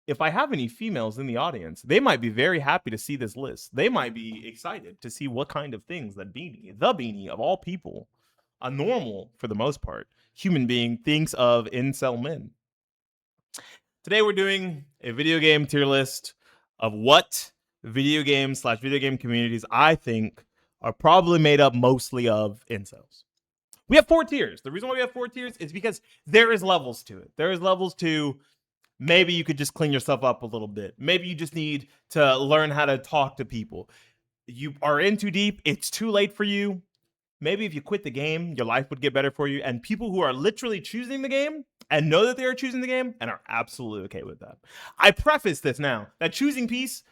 if I have any females in the audience, they might be very happy to see this list. They might be excited to see what kind of things that the beanie of all people, a normal, for the most part, human being thinks of incel men. Today we're doing a video game tier list of what video games / video game communities I think are probably made up mostly of incels. We have 4 tiers. The reason why we have 4 tiers is because there is levels to it. There is levels to maybe you could just clean yourself up a little bit. Maybe you just need to learn how to talk to people. You are in too deep. It's too late for you. Maybe if you quit the game, your life would get better for you. And people who are literally choosing the game and know that they are choosing the game and are absolutely okay with that. I preface this now that choosing peace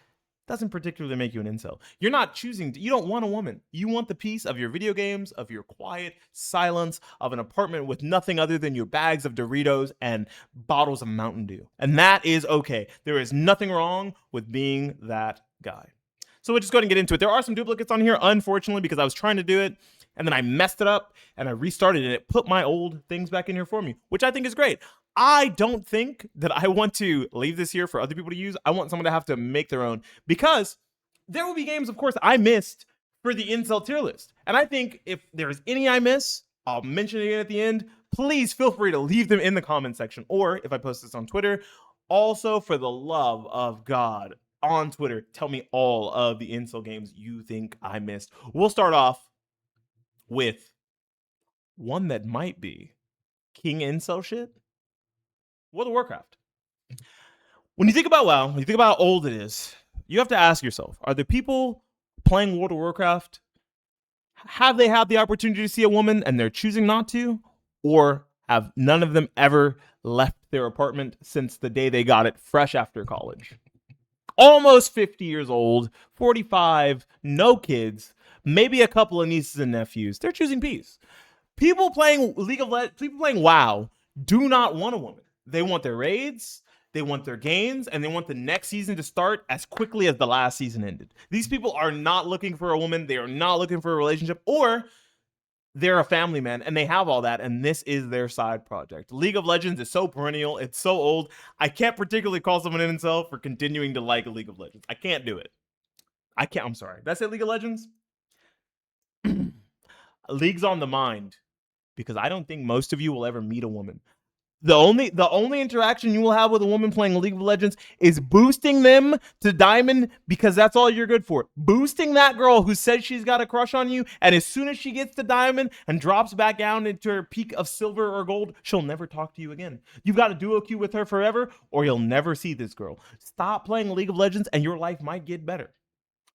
doesn't particularly make you an incel. You're not choosing, you don't want a woman. You want the peace of your video games, of your quiet silence, of an apartment with nothing other than your bags of Doritos and bottles of Mountain Dew. And that is okay. There is nothing wrong with being that guy. So we'll just go ahead and get into it. There are some duplicates on here, unfortunately, because I was trying to do it and then I messed it up and I restarted it and it put my old things back in here for me, which I think is great. I don't think that I want to leave this here for other people to use. I want someone to have to make their own, because there will be games, of course, I missed for the incel tier list. And I think if there's any I miss, I'll mention it at the end. Please feel free to leave them in the comment section. Or if I post this on Twitter, also for the love of God, on Twitter, tell me all of the incel games you think I missed. We'll start off with one that might be king incel shit. World of Warcraft. When you think about WoW, when you think about how old it is, you have to ask yourself, are the people playing World of Warcraft, have they had the opportunity to see a woman and they're choosing not to? Or have none of them ever left their apartment since the day they got it fresh after college? Almost 50 years old, 45, no kids, maybe a couple of nieces and nephews. They're choosing peace. People playing people playing WoW do not want a woman. They want their raids, they want their gains, and they want the next season to start as quickly as the last season ended. These people are not looking for a woman. They are not looking for a relationship, or they're a family man and they have all that, and this is their side project. League of Legends is so perennial. It's so old. I can't particularly call someone an incel for continuing to like League of Legends. I can't do it. I'm sorry. Did I say League of Legends? League's on the mind, because I don't think most of you will ever meet a woman. The only interaction you will have with a woman playing League of Legends is boosting them to diamond, because that's all you're good for. Boosting that girl who says she's got a crush on you, and as soon as she gets to diamond and drops back down into her peak of silver or gold, she'll never talk to you again. You've got to duo queue with her forever, or you'll never see this girl. Stop playing League of Legends and your life might get better.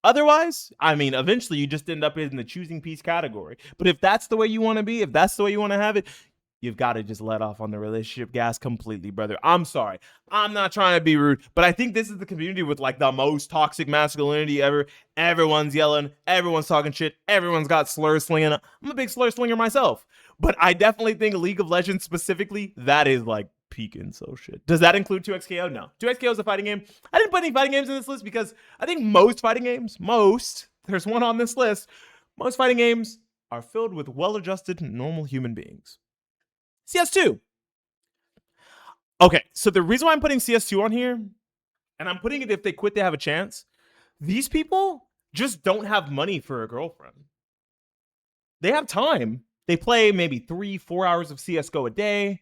Otherwise, I mean, eventually you just end up in the choosing peace category. But if that's the way you want to be, if that's the way you want to have it, you've got to just let off on the relationship gas completely, brother. I'm sorry. I'm not trying to be rude, but I think this is the community with like the most toxic masculinity ever. Everyone's yelling. Everyone's talking shit. Everyone's got slur slinging. I'm a big slur slinger myself, but I definitely think League of Legends specifically, that is like peak incel shit. Does that include 2XKO? No. 2XKO is a fighting game. I didn't put any fighting games in this list because I think most fighting games, there's one on this list, most fighting games are filled with well-adjusted, normal human beings. CS2. Okay, so the reason why I'm putting CS2 on here, and I'm putting it if they quit, they have a chance. These people just don't have money for a girlfriend. They have time. They play maybe 3-4 hours of CSGO a day,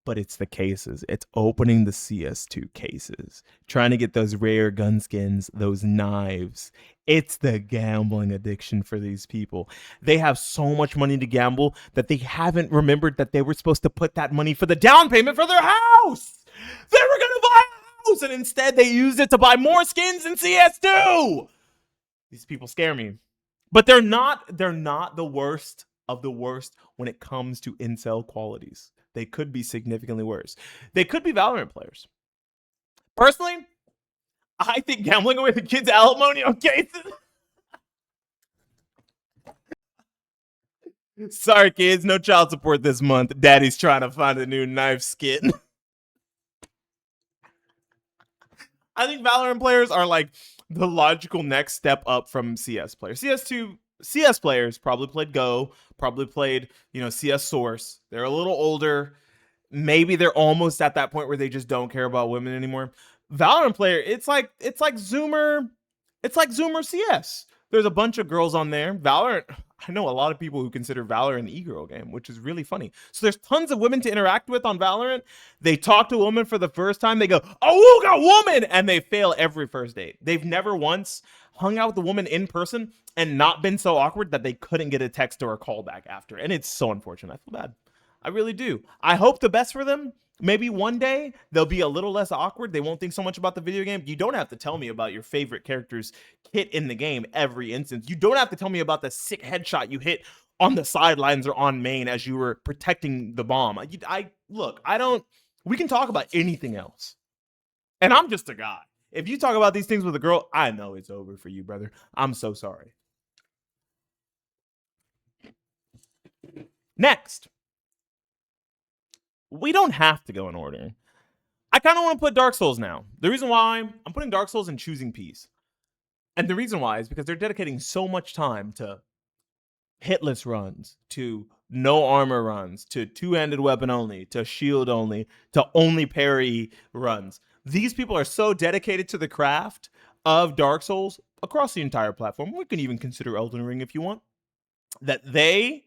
but it's the cases. It's opening the CS2 cases, trying to get those rare gun skins, those knives. It's the gambling addiction for these people. They have so much money to gamble that they haven't remembered that they were supposed to put that money for the down payment for their house. They were going to buy a house, and instead they used it to buy more skins in CS2. These people scare me. But they're not the worst of the worst when it comes to incel qualities. They could be significantly worse. They could be Valorant players. Personally, I think gambling away the kids' alimony on cases. Sorry, kids, no child support this month. Daddy's trying to find a new knife skin. I think Valorant players are like the logical next step up from CS players. CS players probably played Go, probably played, CS Source. They're a little older. Maybe they're almost at that point where they just don't care about women anymore. Valorant player, Zoomer, CS. There's a bunch of girls on there. Valorant, I know a lot of people who consider Valorant an e-girl game, which is really funny. So there's tons of women to interact with on Valorant. They talk to a woman for the first time. They go, "Oh, got woman," and they fail every first date. They've never once hung out with a woman in person and not been so awkward that they couldn't get a text or a call back after. And it's so unfortunate. I feel bad. I really do. I hope the best for them. Maybe one day they'll be a little less awkward. They won't think so much about the video game. You don't have to tell me about your favorite character's hit in the game every instance. You don't have to tell me about the sick headshot you hit on the sidelines or on main as you were protecting the bomb. We can talk about anything else. And I'm just a guy. If you talk about these things with a girl, I know it's over for you, brother. I'm so sorry. Next. We don't have to go in order. I kind of want to put Dark Souls now. The reason why I'm putting Dark Souls and Choosing Peace. And the reason why is because they're dedicating so much time to hitless runs, to no armor runs, to two-handed weapon only, to shield only, to only parry runs. These people are so dedicated to the craft of Dark Souls across the entire platform. We can even consider Elden Ring if you want. That they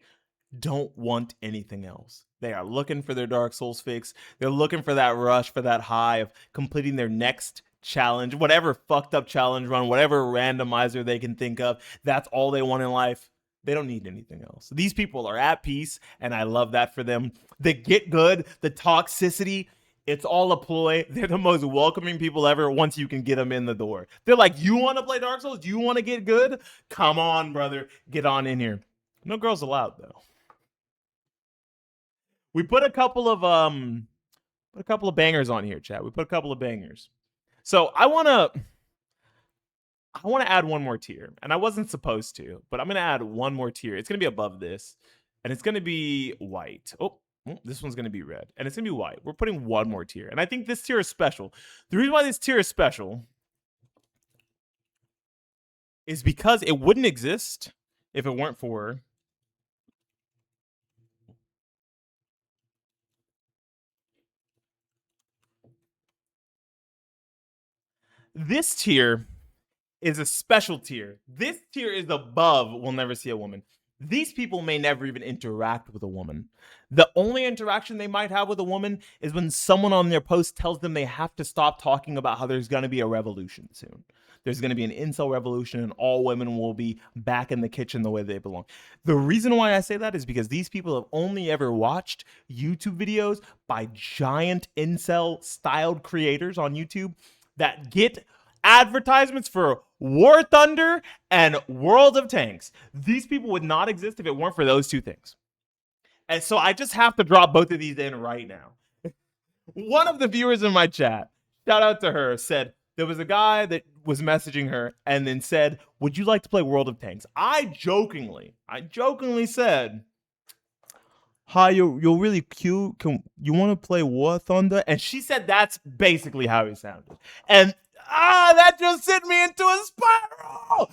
don't want anything else. They are looking for their Dark Souls fix. They're looking for that rush, for that high of completing their next challenge, whatever fucked up challenge run, whatever randomizer they can think of. That's all they want in life. They don't need anything else. These people are at peace, and I love that for them. The get good, the toxicity, it's all a ploy. They're the most welcoming people ever once you can get them in the door. They're like, you want to play Dark Souls? You want to get good? Come on, brother. Get on in here. No girls allowed, though. We put a couple of bangers on here, chat. We put a couple of bangers. So I wanna add one more tier, and I wasn't supposed to, but I'm gonna add one more tier. It's gonna be above this, and it's gonna be white. Oh, this one's gonna be red, and it's gonna be white. We're putting one more tier, and I think this tier is special. The reason why this tier is special is because it wouldn't exist if it weren't for this tier. Is a special tier. This tier is above We'll Never See a Woman. These people may never even interact with a woman. The only interaction they might have with a woman is when someone on their post tells them they have to stop talking about how there's going to be a revolution soon. There's going to be an incel revolution and all women will be back in the kitchen the way they belong. The reason why I say that is because these people have only ever watched YouTube videos by giant incel styled creators on YouTube that get advertisements for War Thunder and World of Tanks. These people would not exist if it weren't for those two things. And so I just have to drop both of these in right now. One of the viewers in my chat, shout out to her, said there was a guy that was messaging her and then said, "Would you like to play World of Tanks?" I jokingly said, "Hi, you're really cute. You want to play War Thunder?" And she said that's basically how he sounded. And that just sent me into a spiral.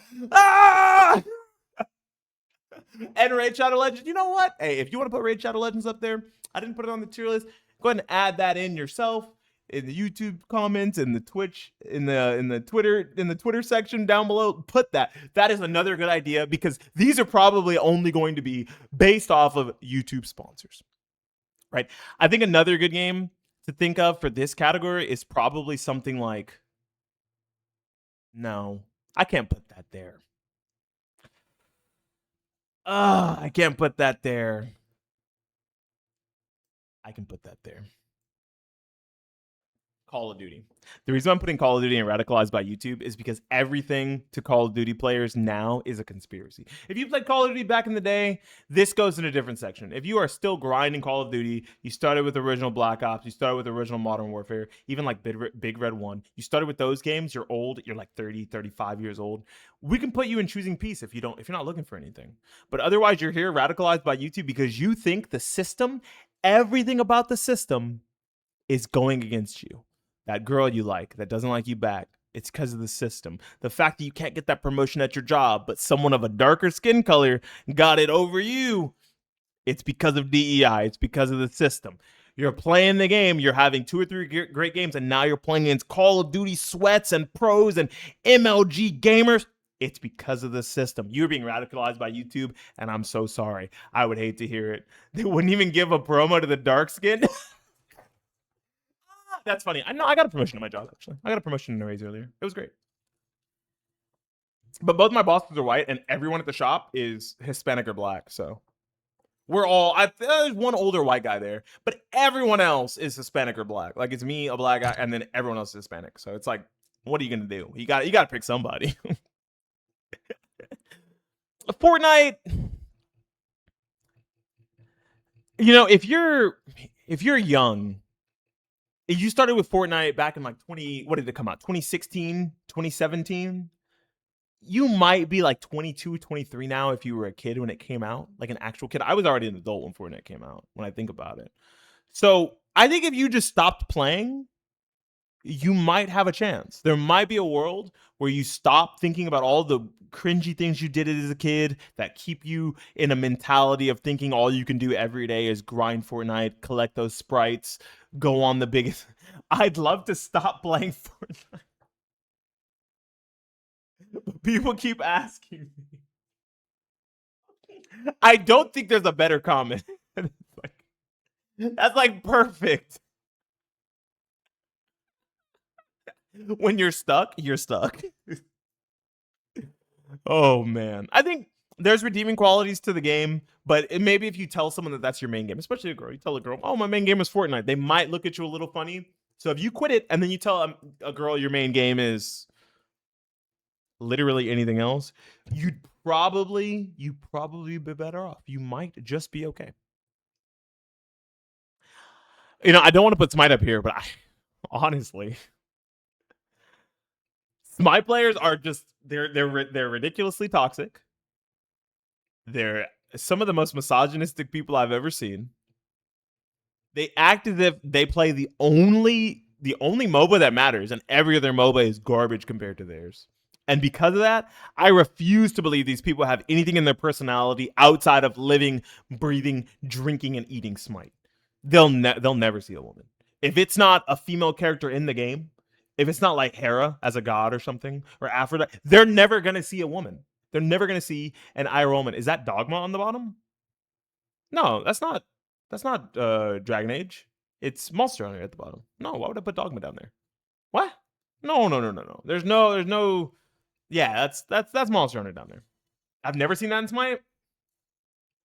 And Raid Shadow Legends, you know what? Hey, if you want to put Raid Shadow Legends up there, I didn't put it on the tier list. Go ahead and add that in yourself in the YouTube comments, in the Twitch, in the Twitter section down below. Put that. That is another good idea because these are probably only going to be based off of YouTube sponsors, right? I think another good game to think of for this category is probably something like. No, I can't put that there. I can't put that there. I can put that there. Call of Duty. The reason I'm putting Call of Duty and Radicalized by YouTube is because everything to Call of Duty players now is a conspiracy. If you played Call of Duty back in the day, this goes in a different section. If you are still grinding Call of Duty, you started with original Black Ops, you started with original Modern Warfare, even like Big Red 1, you started with those games, you're old, you're like 30, 35 years old. We can put you in Choosing Peace if you're not looking for anything. But otherwise, you're here Radicalized by YouTube because you think the system, everything about the system is going against you. That girl you like that doesn't like you back, it's because of the system. The fact that you can't get that promotion at your job, but someone of a darker skin color got it over you, it's because of DEI. It's because of the system. You're playing the game. You're having 2 or 3 great games, and now you're playing against Call of Duty sweats and pros and MLG gamers. It's because of the system. You're being radicalized by YouTube, and I'm so sorry. I would hate to hear it. They wouldn't even give a promo to the dark skin. That's funny. I know I got a promotion at my job, actually. I got a promotion in a raise earlier. It was great. But both my bosses are white, and everyone at the shop is Hispanic or black. So we're all, there's one older white guy there, but everyone else is Hispanic or black. Like it's me, a black guy, and then everyone else is Hispanic. So it's like, what are you gonna do? You got to pick somebody. Fortnite, if you're young, if you started with Fortnite back in like what did it come out? 2016, 2017? You might be like 22, 23 now if you were a kid when it came out, like an actual kid. I was already an adult when Fortnite came out, when I think about it. So I think if you just stopped playing, you might have a chance. There might be a world where you stop thinking about all the cringy things you did as a kid that keep you in a mentality of thinking all you can do every day is grind Fortnite, collect those sprites, go on the biggest. I'd love to stop playing Fortnite. People keep asking me. I don't think there's a better comment. That's like perfect. When you're stuck, you're stuck. Oh man, I think there's redeeming qualities to the game, but maybe if you tell someone that that's your main game, especially a girl, you tell a girl, "Oh, my main game is Fortnite," they might look at you a little funny. So if you quit it and then you tell a girl your main game is literally anything else, you'd probably be better off. You might just be okay. I don't want to put Smite up here, but honestly, Smite players are just they're ridiculously toxic. They're some of the most misogynistic people I've ever seen. They act as if they play the only MOBA that matters, and every other MOBA is garbage compared to theirs. And because of that, I refuse to believe these people have anything in their personality outside of living, breathing, drinking, and eating Smite. They'll never see a woman. If it's not a female character in the game, if it's not like Hera as a god or something, or Aphrodite, they're never going to see a woman. They're never going to see an IRL woman. Is that Dogma on the bottom? No, that's not Dragon Age. It's Monster Hunter at the bottom. No, why would I put Dogma down there? What? No. There's no. Yeah, that's Monster Hunter down there. I've never seen that in Smite.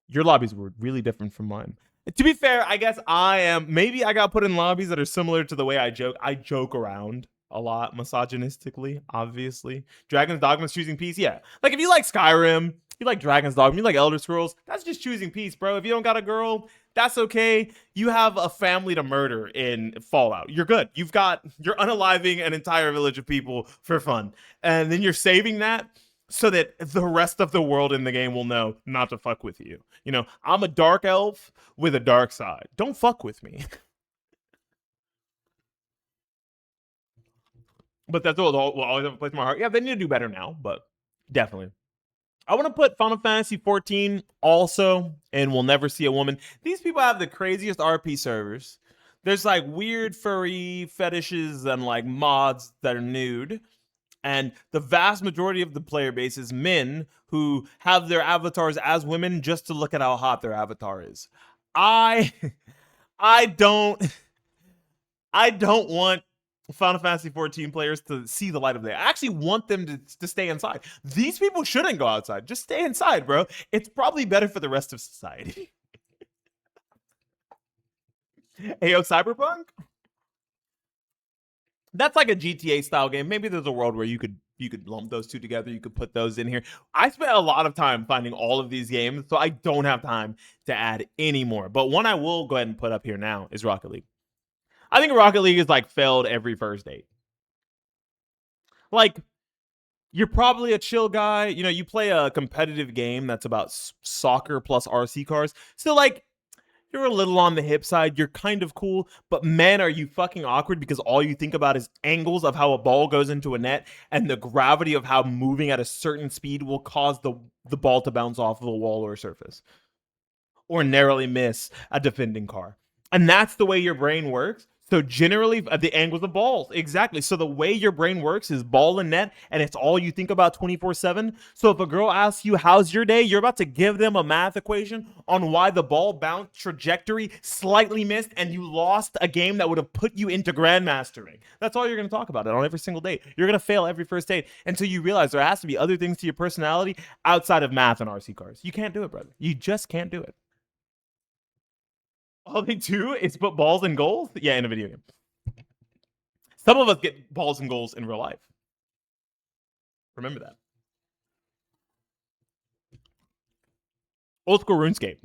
Your lobbies were really different from mine. To be fair, I guess maybe I got put in lobbies that are similar to the way I joke. I joke around a lot misogynistically, obviously. Dragon's Dogma's choosing peace. Yeah. Like if you like Skyrim, you like Dragon's Dogma, you like Elder Scrolls, that's just choosing peace, bro. If you don't got a girl, that's okay. You have a family to murder in Fallout. You're good. You're unaliving an entire village of people for fun. And then you're saving that so that the rest of the world in the game will know not to fuck with you. I'm a dark elf with a dark side. Don't fuck with me. But that's all. Will always have a place in my heart. Yeah, they need to do better now, but definitely. I want to put Final Fantasy 14 also, and We'll Never See a Woman. These people have the craziest RP servers. There's like weird furry fetishes and like mods that are nude. And the vast majority of the player base is men who have their avatars as women just to look at how hot their avatar is. I don't want Final Fantasy 14 players to see the light of day. I actually want them to stay inside. These people shouldn't go outside. Just stay inside, bro. It's probably better for the rest of society. Ayo, Cyberpunk? That's like a GTA style game. Maybe there's a world where you could lump those two together. You could put those in here. I spent a lot of time finding all of these games, so I don't have time to add any more. But one I will go ahead and put up here now is Rocket League. I think Rocket League is like failed every first date. Like, you're probably a chill guy. You play a competitive game that's about soccer plus RC cars. So like, you're a little on the hip side. You're kind of cool. But man, are you fucking awkward because all you think about is angles of how a ball goes into a net and the gravity of how moving at a certain speed will cause the ball to bounce off of a wall or a surface. Or narrowly miss a defending car. And that's the way your brain works. So generally, the angles of balls, exactly. So the way your brain works is ball and net, and it's all you think about 24/7. So if a girl asks you, how's your day? You're about to give them a math equation on why the ball bounce trajectory slightly missed and you lost a game that would have put you into grandmastering. That's all you're going to talk about it on every single date. You're going to fail every first date until you realize there has to be other things to your personality outside of math and RC cars. You can't do it, brother. You just can't do it. All they do is put balls and goals? Yeah, in a video game. Some of us get balls and goals in real life. Remember that. Old school RuneScape.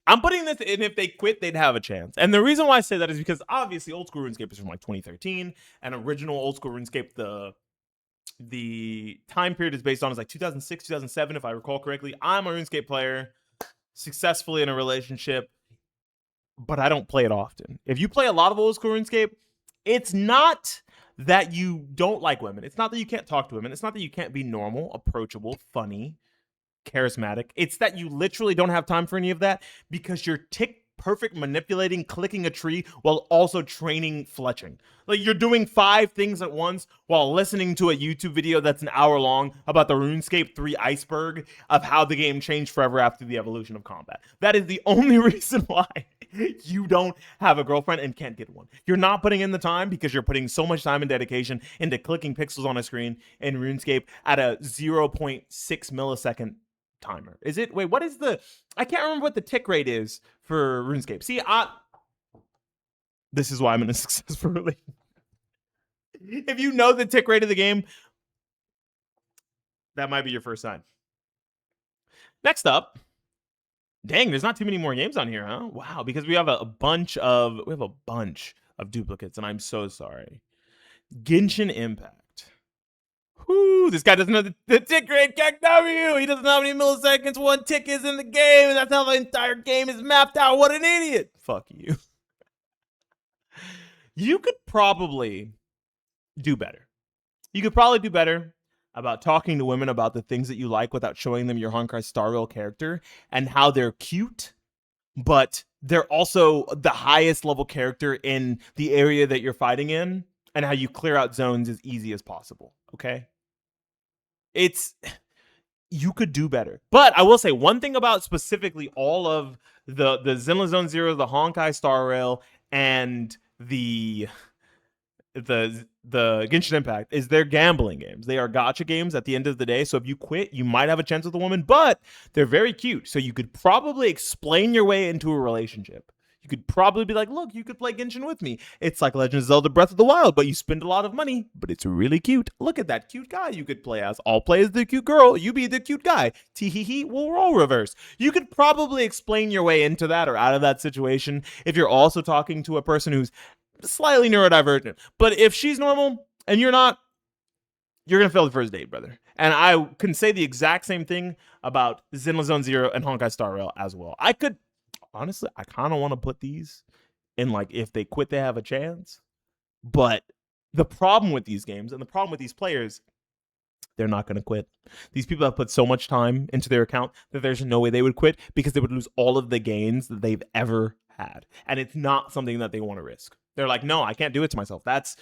I'm putting this in, if they quit, they'd have a chance. And the reason why I say that is because obviously old school RuneScape is from like 2013, and original old school RuneScape, the time period is based on is like 2006, 2007, if I recall correctly. I'm a RuneScape player, successfully in a relationship, but I don't play it often. If you play a lot of old school RuneScape, it's not that you don't like women. It's not that you can't talk to women. It's not that you can't be normal, approachable, funny, charismatic. It's that you literally don't have time for any of that because you're tick perfect manipulating, clicking a tree while also training fletching. Like you're doing 5 things at once while listening to a YouTube video that's an hour long about the RuneScape 3 iceberg of how the game changed forever after the evolution of combat. That is the only reason why you don't have a girlfriend and can't get one. You're not putting in the time because you're putting so much time and dedication into clicking pixels on a screen in RuneScape at a 0.6 millisecond timer. Is it? Wait, what is the? I can't remember what the tick rate is for RuneScape. See, this is why I'm in a successful relationship. If you know the tick rate of the game, that might be your first sign. Next up, dang, there's not too many more games on here, huh? Wow, because we have a bunch of duplicates, and I'm so sorry. Genshin Impact. Whoo, this guy doesn't know the tick rate, KW. He doesn't know how many milliseconds one tick is in the game, and that's how the entire game is mapped out. What an idiot. Fuck you. You could probably do better. You could probably do better about talking to women about the things that you like without showing them your Honkai Star Rail character and how they're cute, but they're also the highest level character in the area that you're fighting in, and how you clear out zones as easy as possible, okay? You could do better. But I will say one thing about specifically all of the Zenless Zone Zero, the Honkai Star Rail, and the Genshin Impact is they're gambling games. They are gacha games at the end of the day. So if you quit, you might have a chance with a woman, but they're very cute. So you could probably explain your way into a relationship. You could probably be like, look, you could play Genshin with me. It's like Legend of Zelda Breath of the Wild, but you spend a lot of money, but it's really cute. Look at that cute guy you could play as. I'll play as the cute girl. You be the cute guy. Tee-hee-hee, we'll roll reverse. You could probably explain your way into that or out of that situation if you're also talking to a person who's slightly neurodivergent. But if she's normal and you're not, you're going to fail the first date, brother. And I can say the exact same thing about Zenless Zone Zero and Honkai Star Rail as well. Honestly, I kind of want to put these in like if they quit, they have a chance. But the problem with these games and the problem with these players, they're not going to quit. These people have put so much time into their account that there's no way they would quit because they would lose all of the gains that they've ever had. And it's not something that they want to risk. They're like, no, I can't do it to myself. That's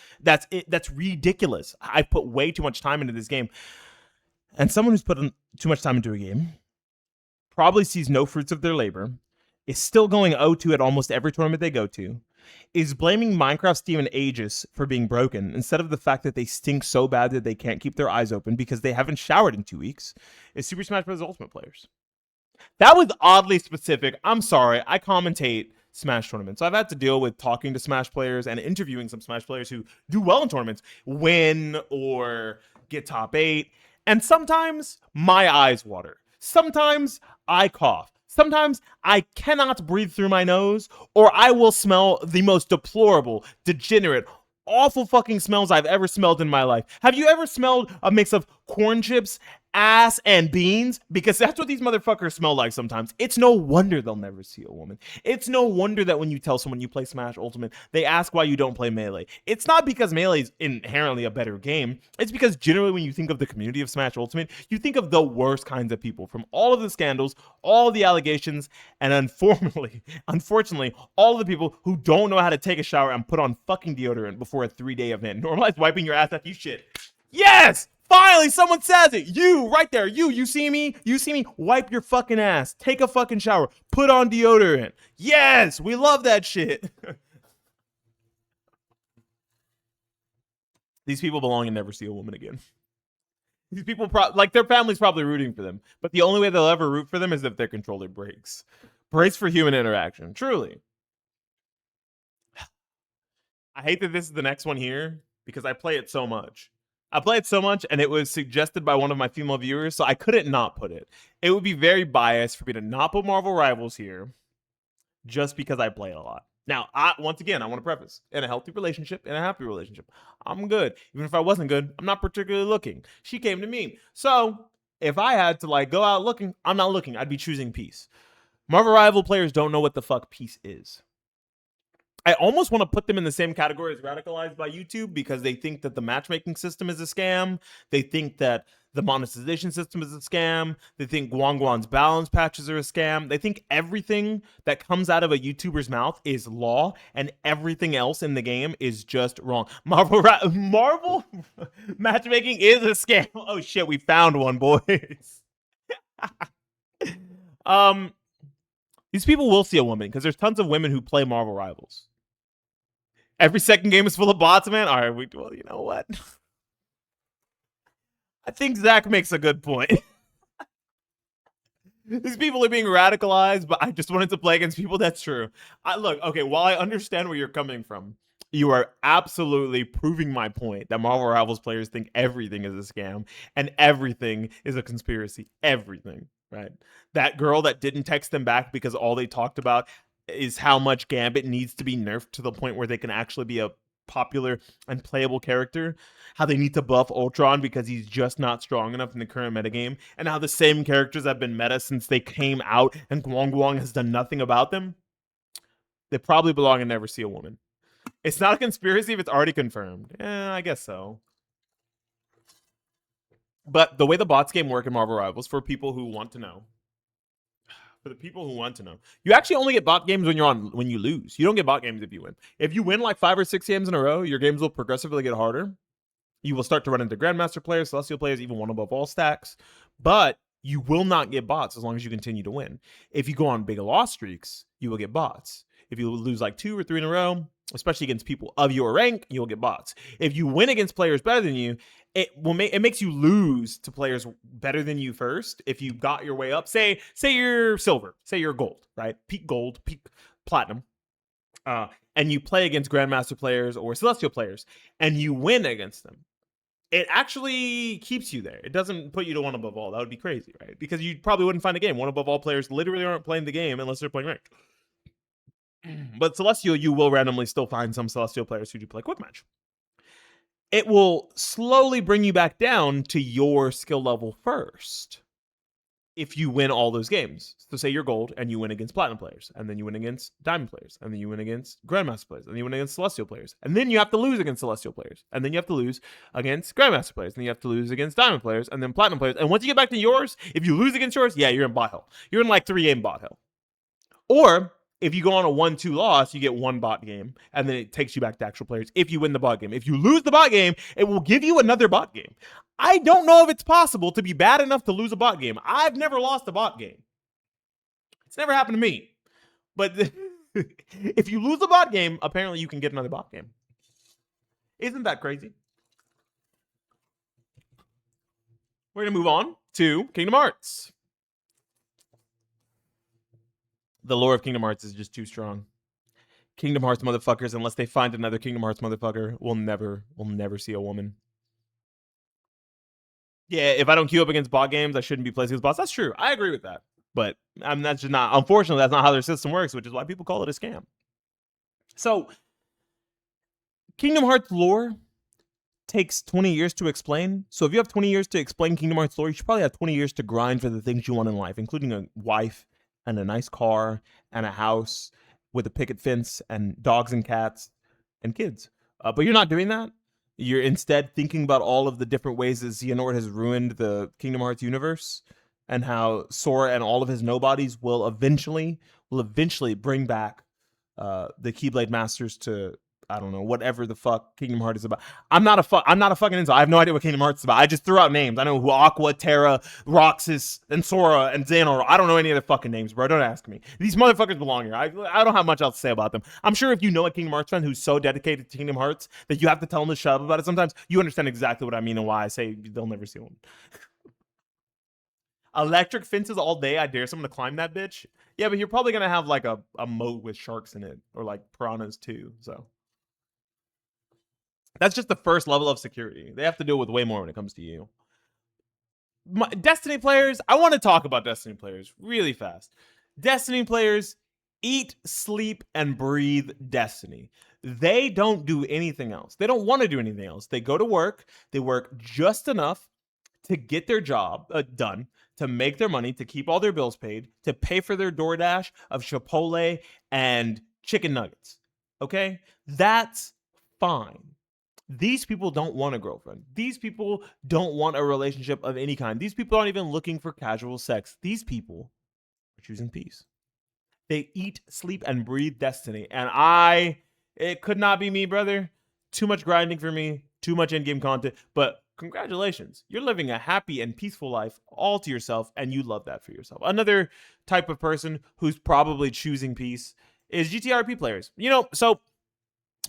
it. That's ridiculous. I've put way too much time into this game. And someone who's put too much time into a game probably sees no fruits of their labor, is still going 0-2 at almost every tournament they go to, is blaming Minecraft, Steam, and Aegis for being broken instead of the fact that they stink so bad that they can't keep their eyes open because they haven't showered in 2 weeks, is Super Smash Bros. Ultimate players. That was oddly specific. I'm sorry. I commentate Smash tournaments. So I've had to deal with talking to Smash players and interviewing some Smash players who do well in tournaments, win or get top 8. And sometimes my eyes water. Sometimes I cough. Sometimes I cannot breathe through my nose, or I will smell the most deplorable, degenerate, awful fucking smells I've ever smelled in my life. Have you ever smelled a mix of corn chips ass and beans, because that's what these motherfuckers smell like sometimes. It's no wonder they'll never see a woman. It's no wonder that when you tell someone you play Smash Ultimate, they ask why you don't play Melee. It's not because Melee is inherently a better game. It's because generally when you think of the community of Smash Ultimate, you think of the worst kinds of people, from all of the scandals, all of the allegations, and unfortunately, all of the people who don't know how to take a shower and put on fucking deodorant before a 3-day event. Normalize wiping your ass after you shit. Yes! Finally, someone says it. You, right there. You see me? You see me? Wipe your fucking ass. Take a fucking shower. Put on deodorant. Yes! We love that shit. These people belong and never see a woman again. These people, like, their family's probably rooting for them. But the only way they'll ever root for them is if their controller breaks. Brace for human interaction. Truly. I hate that this is the next one here because I play it so much. I play it so much, and it was suggested by one of my female viewers, so I couldn't not put it. It would be very biased for me to not put Marvel Rivals here just because I play it a lot. Now, once again, I want to preface, in a healthy relationship, in a happy relationship, I'm good. Even if I wasn't good, I'm not particularly looking. She came to me. So if I had to like go out looking, I'm not looking. I'd be choosing peace. Marvel Rival players don't know what the fuck peace is. I almost want to put them in the same category as radicalized by YouTube because they think that the matchmaking system is a scam. They think that the monetization system is a scam. They think Guanguan's balance patches are a scam. They think everything that comes out of a YouTuber's mouth is law and everything else in the game is just wrong. Marvel matchmaking is a scam. Oh shit, we found one, boys. These people will see a woman because there's tons of women who play Marvel Rivals. Every second game is full of bots, man. All right, well, you know what? I think Zach makes a good point. These people are being radicalized, but I just wanted to play against people. That's true. Look, okay, while I understand where you're coming from, you are absolutely proving my point that Marvel Rivals players think everything is a scam and everything is a conspiracy. Everything, right? That girl that didn't text them back because all they talked about is how much Gambit needs to be nerfed to the point where they can actually be a popular and playable character, how they need to buff Ultron because he's just not strong enough in the current metagame, and how the same characters have been meta since they came out and Guang has done nothing about them. They probably belong and never see a woman. It's not a conspiracy if it's already confirmed. I guess so. But the way the bots game work in Marvel Rivals, for people who want to know, you actually only get bot games when you lose. You don't get bot games if you win. If you win like 5 or 6 games in a row, your games will progressively get harder. You will start to run into Grandmaster players, Celestial players, even one above all stacks. But you will not get bots as long as you continue to win. If you go on big loss streaks, you will get bots. If you lose like 2 or 3 in a row, especially against people of your rank, you'll get bots. If you win against players better than you, it makes you lose to players better than you first. If you got your way up, say you're silver, say you're gold, right? Peak gold, peak platinum, and you play against Grandmaster players or Celestial players, and you win against them. It actually keeps you there. It doesn't put you to one above all. That would be crazy, right? Because you probably wouldn't find a game. One above all players literally aren't playing the game unless they're playing ranked. But Celestial, you will randomly still find some Celestial players who do play quick match. It will slowly bring you back down to your skill level first if you win all those games. So say you're gold and you win against platinum players, and then you win against diamond players, and then you win against grandmaster players, and then you win against celestial players, and then you have to lose against celestial players, and then you have to lose against grandmaster players, and then you have to lose against diamond players, and then platinum players. And once you get back to yours, if you lose against yours, yeah, you're in bot hell. You're in like 3-game bot hell. Or if you go on a 1-2 loss, you get 1 bot game, and then it takes you back to actual players if you win the bot game. If you lose the bot game, it will give you another bot game. I don't know if it's possible to be bad enough to lose a bot game. I've never lost a bot game. It's never happened to me. But if you lose a bot game, apparently you can get another bot game. Isn't that crazy? We're going to move on to Kingdom Hearts. The lore of Kingdom Hearts is just too strong. Kingdom Hearts motherfuckers, unless they find another Kingdom Hearts motherfucker, will never see a woman. Yeah, if I don't queue up against bot games, I shouldn't be placing against bots. That's true. I agree with that. But that's just not, unfortunately, that's not how their system works, which is why people call it a scam. So, Kingdom Hearts lore takes 20 years to explain. So if you have 20 years to explain Kingdom Hearts lore, you should probably have 20 years to grind for the things you want in life, including a wife and a nice car and a house with a picket fence and dogs and cats and kids. But you're not doing that. You're instead thinking about all of the different ways that Xehanort has ruined the Kingdom Hearts universe, and how Sora and all of his nobodies will eventually bring back the Keyblade Masters to, I don't know, whatever the fuck Kingdom Hearts is about. I'm not a fucking Incel. I have no idea what Kingdom Hearts is about. I just threw out names. I know who Aqua, Terra, Roxas, and Sora, and Xehanort. I don't know any of the fucking names, bro. Don't ask me. These motherfuckers belong here. I don't have much else to say about them. I'm sure if you know a Kingdom Hearts fan who's so dedicated to Kingdom Hearts that you have to tell them to shut up about it sometimes, you understand exactly what I mean and why I say they'll never see one. Electric fences all day. I dare someone to climb that bitch. Yeah, but you're probably gonna have like a moat with sharks in it, or like piranhas too. So that's just the first level of security. They have to deal with way more when it comes to you. Destiny players, I want to talk about Destiny players really fast. Destiny players eat, sleep, and breathe Destiny. They don't do anything else. They don't want to do anything else. They go to work. They work just enough to get their job done, to make their money, to keep all their bills paid, to pay for their DoorDash of Chipotle and chicken nuggets. Okay? That's fine. These people don't want a girlfriend. These people don't want a relationship of any kind. These people aren't even looking for casual sex. These people are choosing peace. They eat, sleep, and breathe Destiny. And it could not be me, brother. Too much grinding for me, too much in-game content, but congratulations. You're living a happy and peaceful life all to yourself, and you love that for yourself. Another type of person who's probably choosing peace is GTRP players. So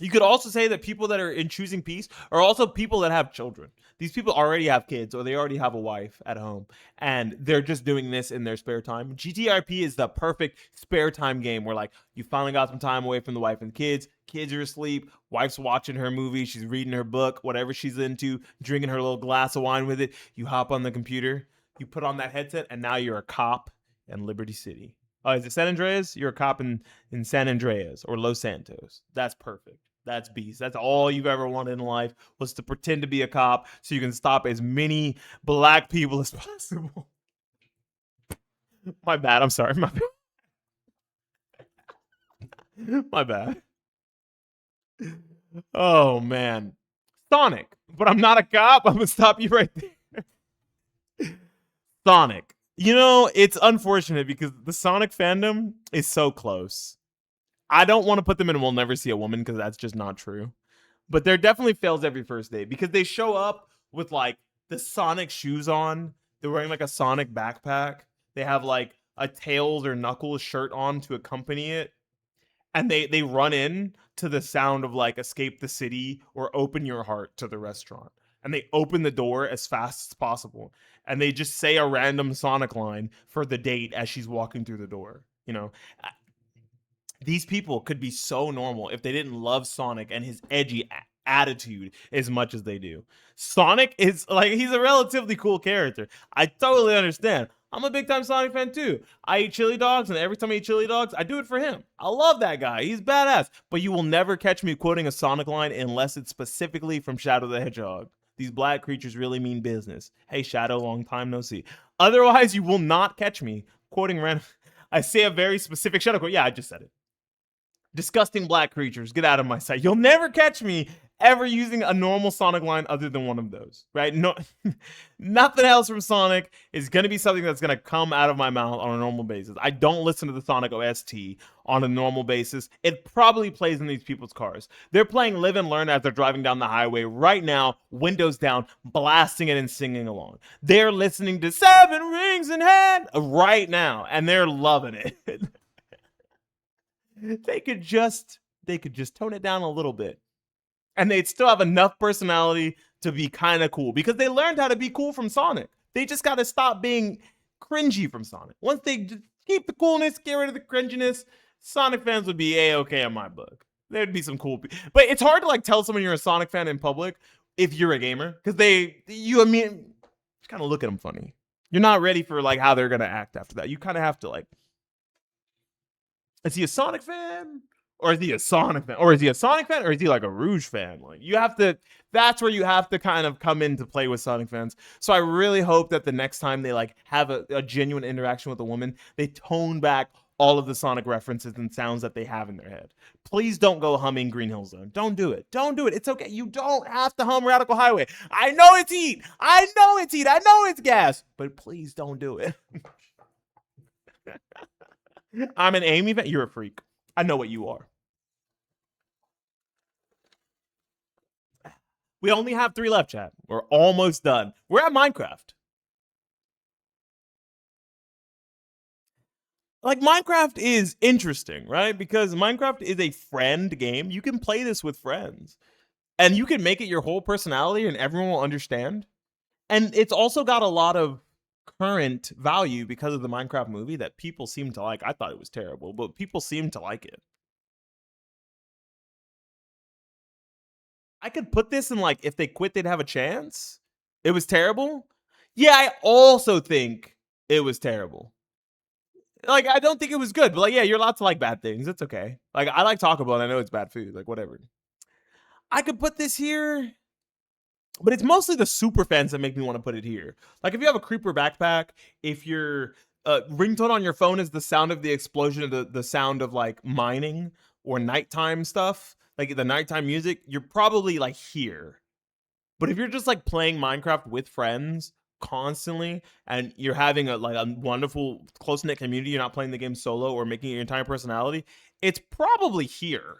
you could also say that people that are in choosing peace are also people that have children. These people already have kids, or they already have a wife at home, and they're just doing this in their spare time. GTRP is the perfect spare time game where, like, you finally got some time away from the wife and kids. Kids are asleep. Wife's watching her movie. She's reading her book, whatever she's into, drinking her little glass of wine with it. You hop on the computer, you put on that headset, and now you're a cop in Liberty City. Oh, is it San Andreas? You're a cop in San Andreas or Los Santos. That's perfect. That's beast. That's all you've ever wanted in life, was to pretend to be a cop so you can stop as many black people as possible. My bad. I'm sorry. My bad. My bad. Oh, man. Sonic. But I'm not a cop. I'm going to stop you right there. Sonic. It's unfortunate because the Sonic fandom is so close. I don't want to put them in We'll Never See a Woman because that's just not true. But there definitely fails every first day because they show up with like the Sonic shoes on. They're wearing like a Sonic backpack. They have like a Tails or Knuckles shirt on to accompany it. And they run in to the sound of like Escape the City or Open Your Heart to the restaurant. And they open the door as fast as possible. And they just say a random Sonic line for the date as she's walking through the door. These people could be so normal if they didn't love Sonic and his edgy attitude as much as they do. Sonic is like, he's a relatively cool character. I totally understand. I'm a big time Sonic fan too. I eat chili dogs, and every time I eat chili dogs, I do it for him. I love that guy. He's badass. But you will never catch me quoting a Sonic line unless it's specifically from Shadow the Hedgehog. These black creatures really mean business. Hey, Shadow, long time no see. Otherwise, you will not catch me quoting random. I say a very specific Shadow quote. Yeah, I just said it. Disgusting black creatures, get out of my sight. You'll never catch me ever using a normal Sonic line other than one of those, right? No, nothing else from Sonic is going to be something that's going to come out of my mouth on a normal basis. I don't listen to the Sonic OST on a normal basis. It probably plays in these people's cars. They're playing Live and Learn as they're driving down the highway right now, windows down, blasting it and singing along. They're listening to Seven Rings in Hand right now, and they're loving it. They could just tone it down a little bit, and they'd still have enough personality to be kind of cool because they learned how to be cool from Sonic. They just got to stop being cringy from Sonic. Once they just keep the coolness, get rid of the cringiness, Sonic fans would be A-okay in my book. There'd be some cool people. But it's hard to like tell someone you're a Sonic fan in public if you're a gamer, because you kind of look at them funny. You're not ready for like how they're gonna act after that. You kind of have to like, is he a Sonic fan Or is he a Sonic fan? Or is he a Sonic fan? Or is he like a Rouge fan? Like you have to. That's where you have to kind of come in to play with Sonic fans. So I really hope that the next time they like have a genuine interaction with a woman, they tone back all of the Sonic references and sounds that they have in their head. Please don't go humming Green Hill Zone. Don't do it. Don't do it. It's okay. You don't have to hum Radical Highway. I know it's heat. I know it's heat. I know it's gas. But please don't do it. I'm an Amy fan. You're a freak. I know what you are. We only have 3 left, chat. We're almost done. We're at Minecraft. Like, Minecraft is interesting, right? Because Minecraft is a friend game. You can play this with friends. And you can make it your whole personality and everyone will understand. And it's also got a lot of current value because of the Minecraft movie that people seem to like. I thought it was terrible, but people seem to like it. I could put this in like, if they quit, they'd have a chance. It was terrible. Yeah, I also think it was terrible. Like, I don't think it was good, but like, yeah, you're allowed to like bad things. It's okay. Like, I like Taco Bell and I know it's bad food. Like, whatever. I could put this here, but it's mostly the super fans that make me want to put it here. Like, if you have a creeper backpack, if your ringtone on your phone is the sound of the explosion of the sound of like mining or nighttime stuff, like the nighttime music, you're probably like here. But if you're just like playing Minecraft with friends constantly and you're having a like a wonderful close-knit community, you're not playing the game solo or making it your entire personality, it's probably here.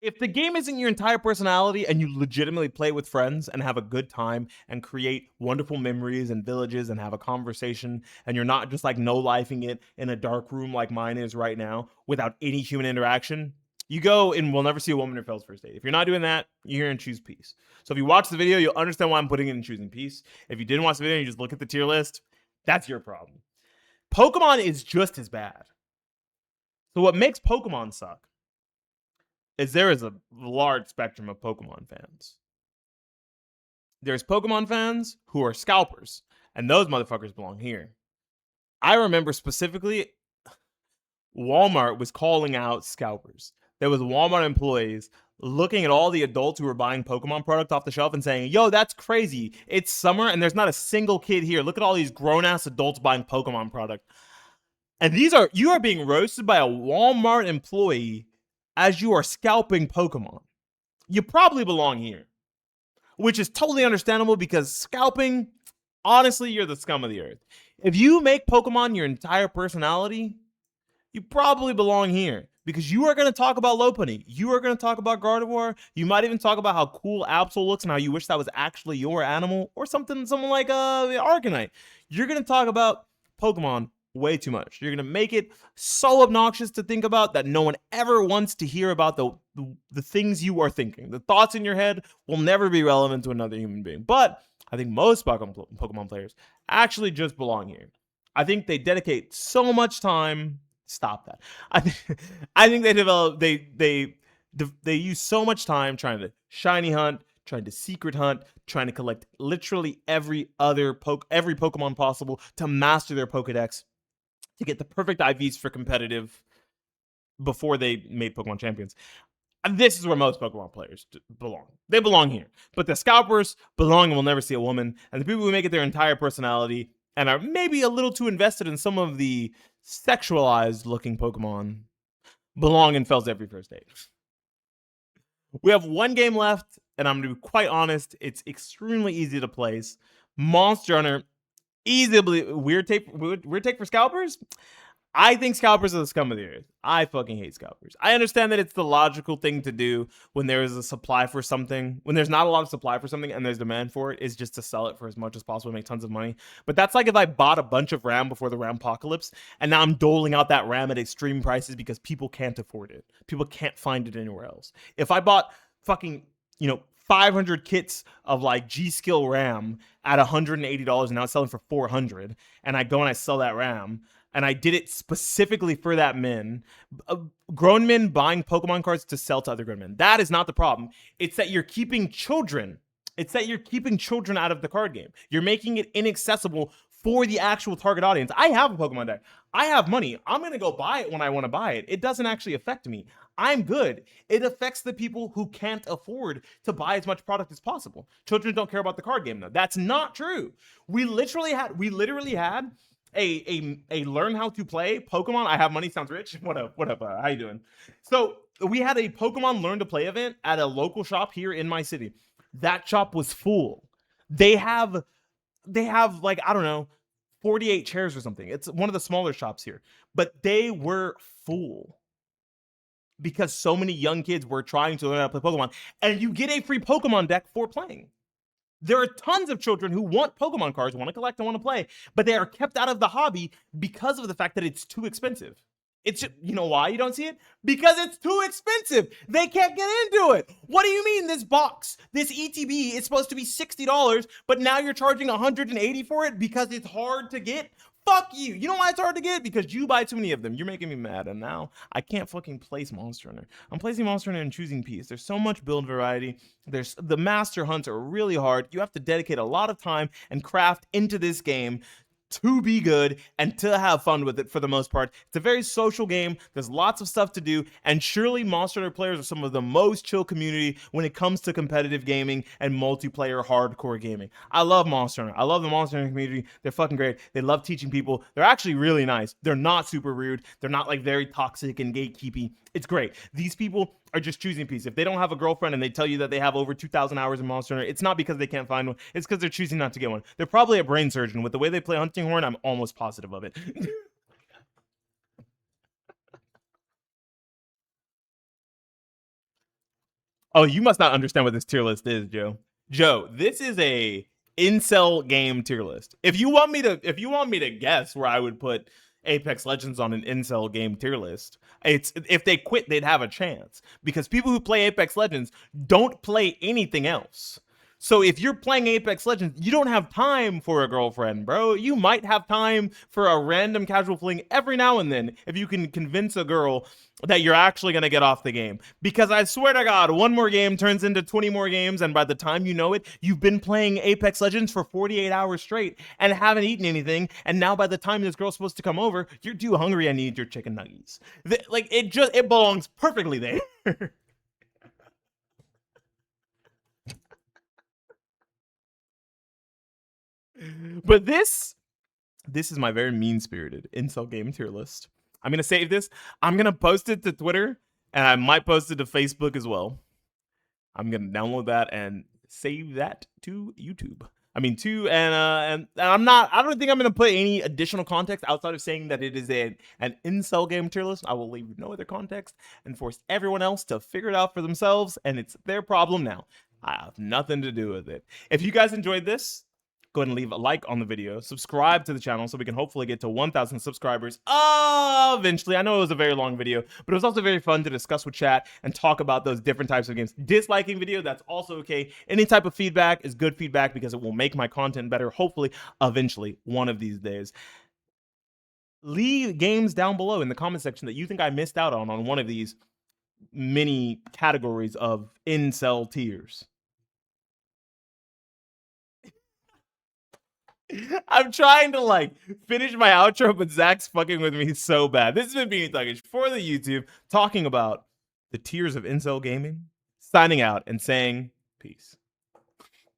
If the game isn't your entire personality and you legitimately play with friends and have a good time and create wonderful memories and villages and have a conversation, and you're not just like no-lifing it in a dark room like mine is right now without any human interaction, you go and will never see a woman in Fell's first date. If you're not doing that, you're here and choose peace. So if you watch the video, you'll understand why I'm putting it in choosing peace. If you didn't watch the video and you just look at the tier list, that's your problem. Pokemon is just as bad. So what makes Pokemon suck is there is a large spectrum of Pokemon fans. There's Pokemon fans who are scalpers, and those motherfuckers belong here. I remember specifically Walmart was calling out scalpers. There was Walmart employees looking at all the adults who were buying Pokemon product off the shelf and saying, yo, that's crazy. It's summer and there's not a single kid here. Look at all these grown-ass adults buying Pokemon product. And you are being roasted by a Walmart employee as you are scalping Pokemon. You probably belong here, which is totally understandable because scalping, honestly, you're the scum of the earth. If you make Pokemon your entire personality, you probably belong here because you are going to talk about Lopunny. You are going to talk about Gardevoir. You might even talk about how cool Absol looks and how you wish that was actually your animal or someone like Arcanite. You're going to talk about Pokemon way too much. You're going to make it so obnoxious to think about that no one ever wants to hear about the things you are thinking. The thoughts in your head will never be relevant to another human being. But I think most Pokemon players actually just belong here. I think they dedicate so much time. Stop that. I think they use so much time trying to shiny hunt, trying to secret hunt, trying to collect literally every Pokemon possible to master their Pokedex, to get the perfect IVs for competitive before they made Pokemon champions. And this is where most Pokemon players belong. They belong here. But the scalpers belong and will never see a woman. And the people who make it their entire personality and are maybe a little too invested in some of the sexualized looking Pokemon belong in Fell's every first date. We have one game left, and I'm going to be quite honest, it's extremely easy to place. Monster Hunter, easily weird take for scalpers. I think scalpers are the scum of the earth. I fucking hate scalpers. I understand that it's the logical thing to do when there is a supply for something. When there's not a lot of supply for something and there's demand for it, is just to sell it for as much as possible and make tons of money. But that's like if I bought a bunch of RAM before the RAM apocalypse and now I'm doling out that RAM at extreme prices because people can't afford it. People can't find it anywhere else. If I bought fucking, 500 kits of like G-Skill RAM at $180 and now it's selling for $400, and I go and I sell that RAM, and I did it specifically for that men, grown men buying Pokemon cards to sell to other grown men. That is not the problem. It's that you're keeping children. It's that you're keeping children out of the card game. You're making it inaccessible for the actual target audience. I have a Pokemon deck. I have money. I'm going to go buy it when I want to buy it. It doesn't actually affect me. I'm good. It affects the people who can't afford to buy as much product as possible. Children don't care about the card game though. That's not true. We literally had a learn how to play Pokemon. I have money sounds rich. What up? What up? How you doing? So we had a Pokemon learn to play event at a local shop here in my city. That shop was full. They have like, I don't know, 48 chairs or something. It's one of the smaller shops here, but they were full because so many young kids were trying to learn how to play Pokemon, and you get a free Pokemon deck for playing. There are tons of children who want Pokemon cards, want to collect and want to play, but they are kept out of the hobby because of the fact that it's too expensive. It's just, you know why you don't see it? Because it's too expensive. They can't get into it. What do you mean this box, this ETB is supposed to be $60, but now you're charging $180 for it because it's hard to get? Fuck you. You know why it's hard to get? Because you buy too many of them. You're making me mad. And now I can't fucking place Monster Hunter. I'm placing Monster Hunter and choosing Peace. There's so much build variety. There's the master hunts are really hard. You have to dedicate a lot of time and craft into this game to be good and to have fun with it for the most part. It's a very social game. There's lots of stuff to do, and surely Monster Hunter players are some of the most chill community when it comes to competitive gaming and multiplayer hardcore gaming. I love Monster Hunter. I love the Monster Hunter community. They're fucking great. They love teaching people. They're actually really nice. They're not super rude. They're not like very toxic and gatekeepy. It's great. These people are just choosing peace. If they don't have a girlfriend and they tell you that they have over 2,000 hours in Monster Hunter, it's not because they can't find one. It's because they're choosing not to get one. They're probably a brain surgeon. With the way they play Hunting Horn, I'm almost positive of it. Oh, you must not understand what this tier list is, Joe. Joe, this is a incel game tier list. If you want me to guess where I would put Apex Legends on an incel game tier list, it's if they quit, they'd have a chance because people who play Apex Legends don't play anything else. So if you're playing Apex Legends, you don't have time for a girlfriend, bro. You might have time for a random casual fling every now and then if you can convince a girl that you're actually going to get off the game. Because I swear to God, one more game turns into 20 more games, and by the time you know it, you've been playing Apex Legends for 48 hours straight and haven't eaten anything, and now by the time this girl's supposed to come over, you're too hungry and need your chicken nuggets. Like, it belongs perfectly there. But this is my very mean-spirited incel game tier list. I'm gonna save this. I'm gonna post it to Twitter, and I might post it to Facebook as well. I'm gonna download that and save that to YouTube. I mean, and I'm not. I don't think I'm gonna put any additional context outside of saying that it is an incel game tier list. I will leave no other context and force everyone else to figure it out for themselves, and it's their problem now. I have nothing to do with it. If you guys enjoyed this, go ahead and leave a like on the video, subscribe to the channel so we can hopefully get to 1,000 subscribers eventually. I know it was a very long video, but it was also very fun to discuss with chat and talk about those different types of games. Disliking video, that's also okay. Any type of feedback is good feedback because it will make my content better, hopefully, eventually, one of these days. Leave games down below in the comment section that you think I missed out on one of these mini categories of incel tiers. I'm trying to like finish my outro, but Zach's fucking with me so bad. This has been Beanie Thuggish for the YouTube, talking about the tiers of incel gaming, signing out and saying peace.